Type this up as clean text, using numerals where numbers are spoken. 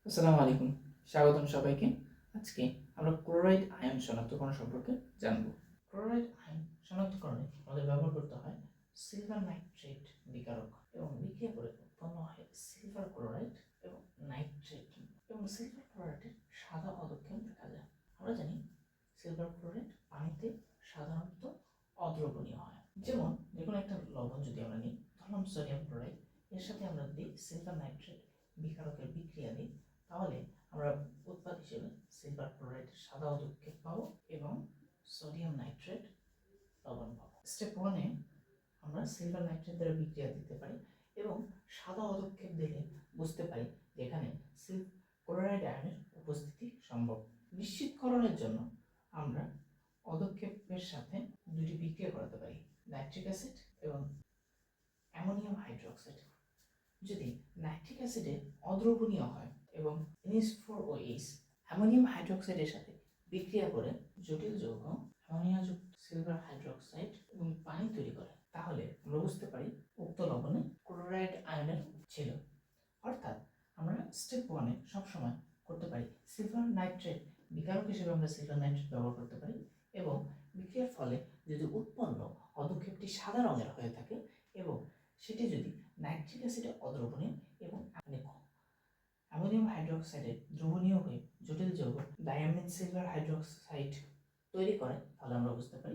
আসসালামু আলাইকুম, স্বাগতম সবাইকে। আজকে আমরা ক্লোরাইড আয়ন শনাক্তকরণ সম্পর্কে জানব। ক্লোরাইড আয়ন শনাক্তকরণে আমাদের ব্যবহার করতে হয় সিলভার নাইট্রেট বিকারক, এবং বিক্রিয়া করে উৎপন্ন হয় সিলভার ক্লোরাইড এবং নাইট্রেট। এবং সিলভার ক্লোরাইডের সাদা পদক্ষেপ দেখা যায়। আমরা জানি সিলভার ক্লোরাইড পানিতে সাধারণত অদ্রবণীয় হয়। যেমন যে কোনো একটা লবণ যদি আমরা নিই, ধরলাম সোডিয়াম ক্লোরাইড, এর সাথে আমরা দিই সিলভার নাইট্রেট বিকারকের বিক্রিয়া দিই, তাহলে আমরা উৎপাদ হিসেবে সিলভার ক্লোরাইডের সাদা পদক্ষেপ পাবো এবং সোডিয়াম নাইট্রেট লবণ পাবো। স্টেপ 1-এ আমরা সিলভার নাইট্রেট দ্বারা বিক্রিয়া দিতে পারি এবং সাদা পদক্ষেপ দিলে বুঝতে পারি যে এখানে ক্লোরাইড আয়নের উপস্থিতি সম্ভব। নিশ্চিতকরণের জন্য আমরা পদক্ষেপের সাথে দুটি বিক্রিয়া করাতে পারি, নাইট্রিক অ্যাসিড এবং অ্যামোনিয়াম হাইড্রোক্সাইড। যদি নাইট্রিক অ্যাসিডে অদ্রবণীয় হয় এবং NH4OH অ্যামোনিয়াম হাইড্রোক্সাইডের সাথে বিক্রিয়া করে জটিল যৌগ অ্যামোনিয়াযুক্ত সিলভার হাইড্রোক্সাইড এবং পানি তৈরি করে, তাহলে আমরা বুঝতে পারি উক্ত লবণে ক্লোরাইড আয়নের ছিল। অর্থাৎ আমরা স্টেপ 1-এ সবসময় করতে পারি সিলভার নাইট্রেট বিকারক হিসেবে আমরা সিলভার নাইট্রেট ব্যবহার করতে পারি, এবং বিক্রিয়ার ফলে যদি উৎপন্ন পদক্ষেপটি সাদা রঙের হয়ে থাকে এবং সেটি যদি নাইট্রিক অ্যাসিডে অদ্রবণীয় এবং অ্যামোনিয়াম হাইড্রোক্সাইডে দ্রবণীয় হয়ে জটিল যৌগ ডায়ামিন সিলভার হাইড্রোক্সাইড তৈরি করে, তাহলে আমরা বুঝতে পারি